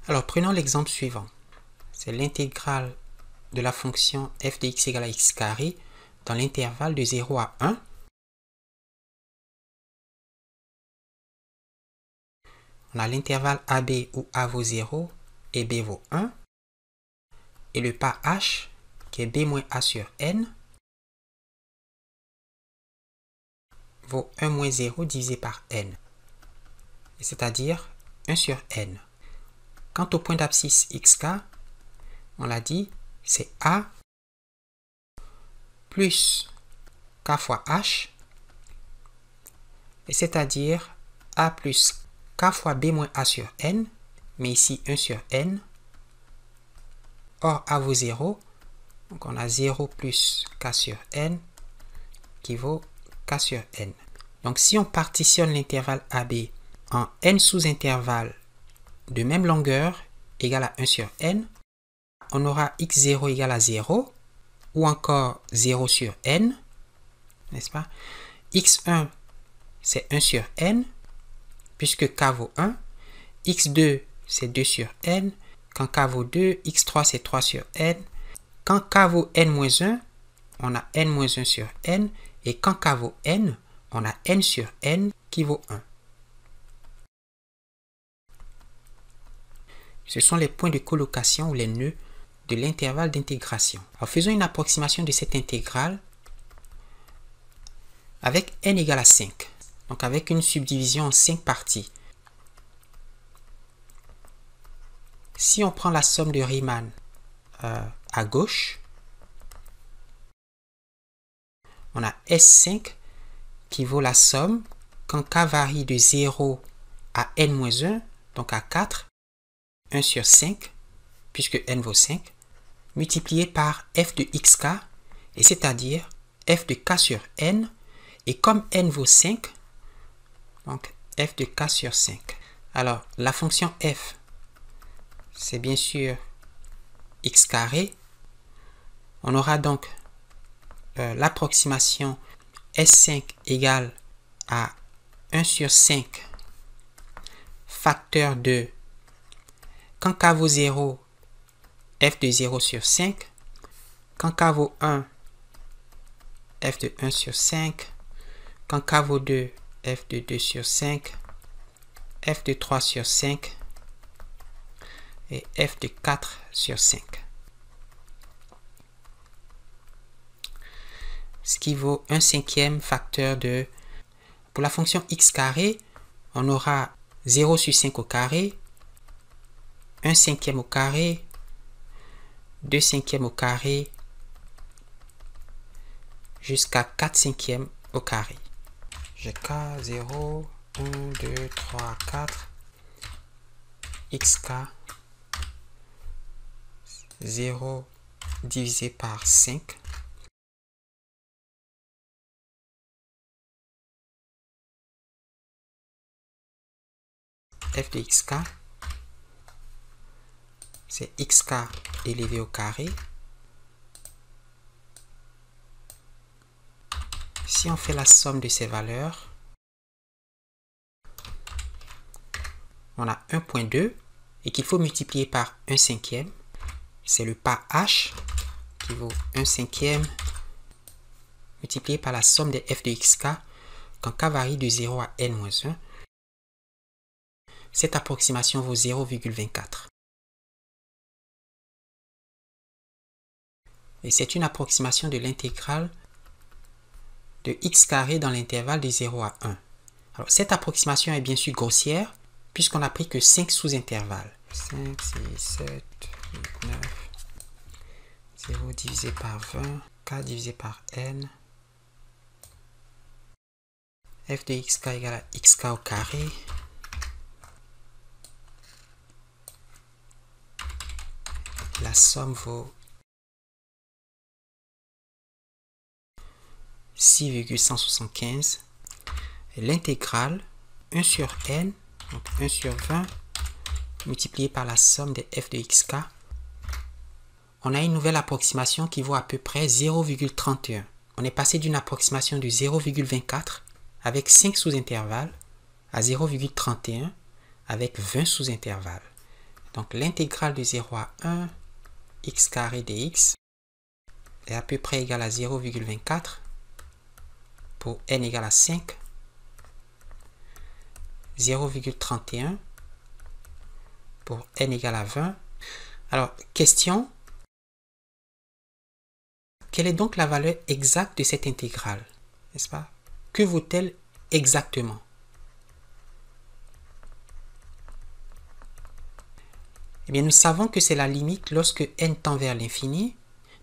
Alors, prenons l'exemple suivant. C'est l'intégrale de la fonction f de x égale à x carré dans l'intervalle de 0 à 1. On a l'intervalle AB où A vaut 0 et B vaut 1. Et le pas h qui est B moins A sur n vaut 1 moins 0 divisé par n. C'est-à-dire 1 sur n. Quant au point d'abscisse xk, on l'a dit, c'est A plus k fois h, et c'est-à-dire A plus k fois B moins A sur n, mais ici 1 sur n. Or, A vaut 0, donc on a 0 plus k sur n qui vaut k sur n. Donc si on partitionne l'intervalle AB en n sous-intervalles de même longueur égale à 1 sur n, on aura x0 égale à 0, ou encore 0 sur n, n'est-ce pas? x1, c'est 1 sur n, puisque k vaut 1. x2, c'est 2 sur n. Quand k vaut 2, x3, c'est 3 sur n. Quand k vaut n-1, on a n-1 sur n. Et quand k vaut n, on a n sur n qui vaut 1. Ce sont les points de colocation ou les nœuds de l'intervalle d'intégration. Alors faisons une approximation de cette intégrale avec n égale à 5. Donc avec une subdivision en 5 parties. Si on prend la somme de Riemann à gauche, on a S5 qui vaut la somme quand k varie de 0 à n-1, donc à 4, 1 sur 5, puisque n vaut 5, multiplié par f de xk, et c'est-à-dire f de k sur n, et comme n vaut 5, donc f de k sur 5. Alors, la fonction f, c'est bien sûr x carré. On aura donc l'approximation S5 égale à 1 sur 5 facteur de, quand k vaut 0, f de 0 sur 5. Quand k vaut 1, f de 1 sur 5. Quand k vaut 2, f de 2 sur 5. F de 3 sur 5. Et f de 4 sur 5. Ce qui vaut 1/5 facteur de... Pour la fonction x carré, on aura 0 sur 5 au carré, 1/5 au carré, 2/5 au carré, jusqu'à 4/5 au carré. J'ai k 0, 1, 2, 3, 4, xk 0 divisé par 5. F de xk, c'est xk élevé au carré. Si on fait la somme de ces valeurs, on a 1.2 et qu'il faut multiplier par 1/5. C'est le pas h qui vaut 1/5 multiplié par la somme des f de xk quand k varie de 0 à n-1. Cette approximation vaut 0,24. Et c'est une approximation de l'intégrale de x carré dans l'intervalle de 0 à 1. Alors, cette approximation est bien sûr grossière, puisqu'on n'a pris que 5 sous-intervalles. 5, 6, 7, 8, 9, 0 divisé par 20, k divisé par n, f de xk égale à xk au carré, la somme vaut 6,175. Et l'intégrale 1 sur n, donc 1 sur 20, multiplié par la somme des f de xk, on a une nouvelle approximation qui vaut à peu près 0,31. On est passé d'une approximation de 0,24 avec 5 sous-intervalles à 0,31 avec 20 sous-intervalles. Donc l'intégrale de 0 à 1 x carré dx est à peu près égale à 0,24 pour n égale à 5, 0,31 pour n égale à 20. Alors, question, quelle est donc la valeur exacte de cette intégrale? N'est-ce pas? Que vaut-elle exactement? Eh bien, nous savons que c'est la limite lorsque n tend vers l'infini.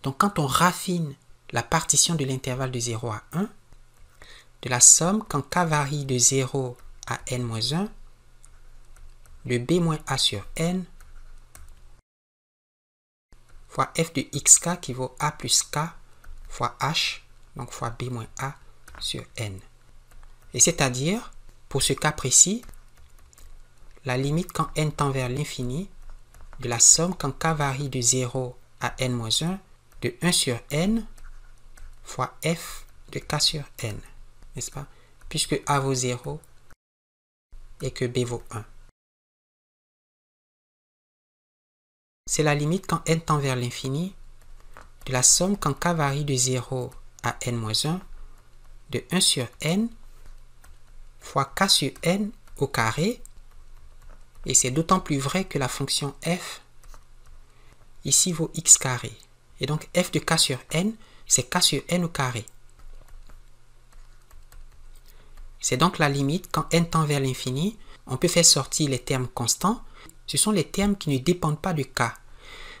Donc, quand on raffine la partition de l'intervalle de 0 à 1, de la somme quand k varie de 0 à n-1, de b moins a sur n, fois f de xk qui vaut a plus k fois h, donc fois b moins a sur n. Et c'est-à-dire, pour ce cas précis, la limite quand n tend vers l'infini de la somme quand k varie de 0 à n-1 de 1 sur n fois f de k sur n, n'est-ce pas? Puisque a vaut 0 et que b vaut 1. C'est la limite quand n tend vers l'infini de la somme quand k varie de 0 à n-1 de 1 sur n fois k sur n au carré. Et c'est d'autant plus vrai que la fonction f ici vaut x carré. Et donc f de k sur n, c'est k sur n au carré. C'est donc la limite quand n tend vers l'infini. On peut faire sortir les termes constants. Ce sont les termes qui ne dépendent pas de k.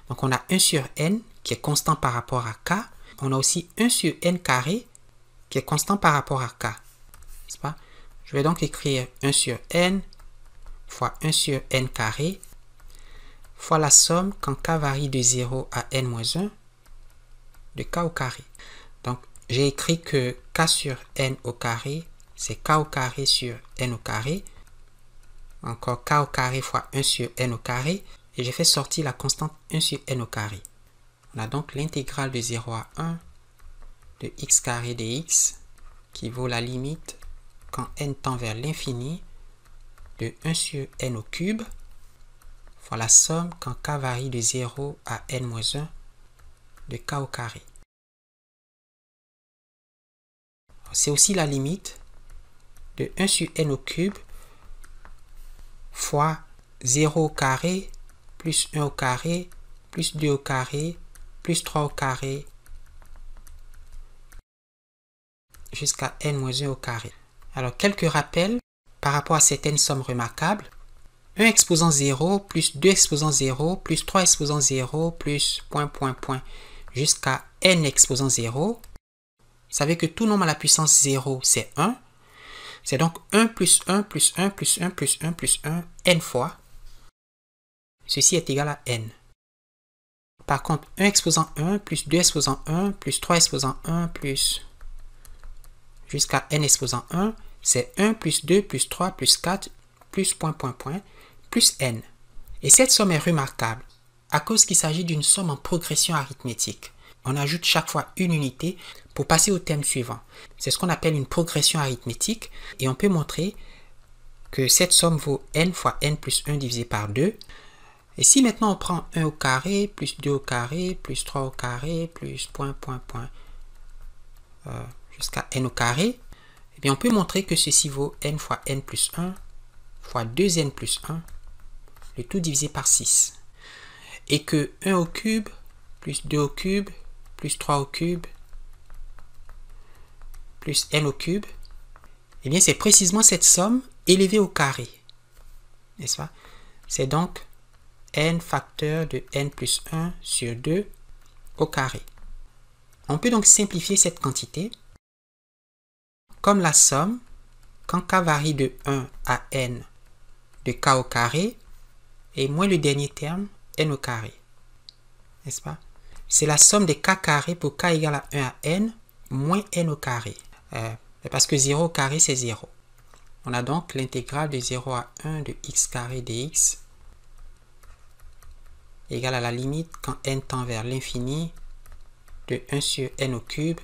Donc on a 1 sur n qui est constant par rapport à k. On a aussi 1 sur n carré qui est constant par rapport à k. N'est-ce pas? Je vais donc écrire 1 sur n fois 1 sur n carré fois la somme quand k varie de 0 à n-1 de k au carré. Donc j'ai écrit que k sur n au carré, c'est k au carré sur n au carré. Encore k au carré fois 1 sur n au carré. Et j'ai fait sortir la constante 1 sur n au carré. On a donc l'intégrale de 0 à 1 de x carré dx qui vaut la limite quand n tend vers l'infini de 1 sur n au cube fois la somme quand k varie de 0 à n-1 de k au carré. C'est aussi la limite de 1 sur n au cube fois 0 au carré plus 1 au carré plus 2 au carré plus 3 au carré jusqu'à n-1 au carré. Alors, quelques rappels par rapport à certaines sommes remarquables. 1 exposant 0 plus 2 exposant 0 plus 3 exposant 0 plus point jusqu'à n exposant 0. Vous savez que tout nombre à la puissance 0, c'est 1. C'est donc 1 plus 1 plus 1 plus 1 plus 1 plus 1 n fois. Ceci est égal à n. Par contre, 1 exposant 1 plus 2 exposant 1 plus 3 exposant 1 plus jusqu'à n exposant 1, c'est 1 plus 2 plus 3 plus 4 plus point plus n. Et cette somme est remarquable à cause qu'il s'agit d'une somme en progression arithmétique. On ajoute chaque fois une unité pour passer au terme suivant. C'est ce qu'on appelle une progression arithmétique et on peut montrer que cette somme vaut n fois n plus 1 divisé par 2. Et si maintenant on prend 1 au carré, plus 2 au carré, plus 3 au carré, plus point jusqu'à n au carré, eh bien on peut montrer que ceci vaut n fois n plus 1 fois 2n plus 1, le tout divisé par 6. Et que 1 au cube, plus 2 au cube, plus 3 au cube, plus n au cube, eh bien c'est précisément cette somme élevée au carré. N'est-ce pas? C'est donc n facteur de n plus 1 sur 2 au carré. On peut donc simplifier cette quantité comme la somme, quand k varie de 1 à n, de k au carré, et moins le dernier terme, n au carré. N'est-ce pas? C'est la somme des k carrés pour k égale à 1 à n, moins n au carré. Parce que 0 au carré, c'est 0. On a donc l'intégrale de 0 à 1 de x carré dx égale à la limite quand n tend vers l'infini de 1 sur n au cube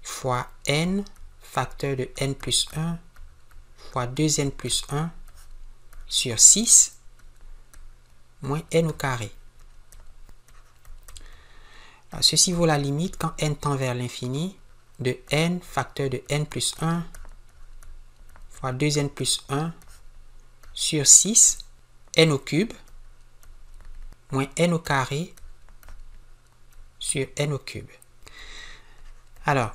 fois n facteur de n plus 1 fois 2n plus 1 sur 6 moins n au carré. Alors, ceci vaut la limite quand n tend vers l'infini de n facteur de n plus 1 fois 2n plus 1 sur 6 n au cube moins n au carré sur n au cube. Alors,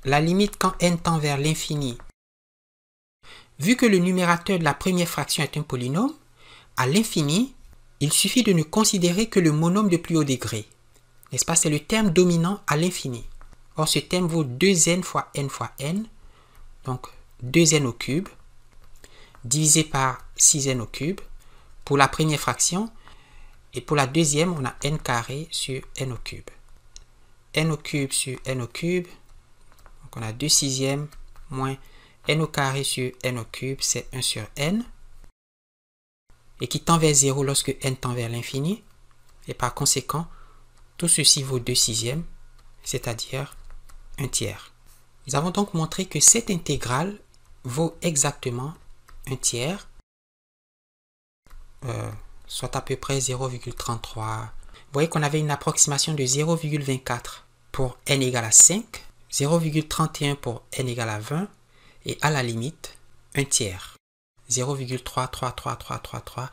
la limite quand n tend vers l'infini. Vu que le numérateur de la première fraction est un polynôme, à l'infini, il suffit de ne considérer que le monôme de plus haut degré. N'est-ce pas? C'est le terme dominant à l'infini. Or, ce terme vaut 2n fois n, donc 2n au cube, divisé par 6n au cube, pour la première fraction, et pour la deuxième, on a n carré sur n au cube. N au cube sur n au cube, donc on a 2 sixièmes, moins n au carré sur n au cube, c'est 1 sur n, et qui tend vers 0 lorsque n tend vers l'infini, et par conséquent, tout ceci vaut 2 sixièmes, c'est-à-dire 1 tiers. Nous avons donc montré que cette intégrale vaut exactement 1 tiers, soit à peu près 0,33. Vous voyez qu'on avait une approximation de 0,24 pour n égale à 5, 0,31 pour n égale à 20, et à la limite, 1 tiers. 0,33333.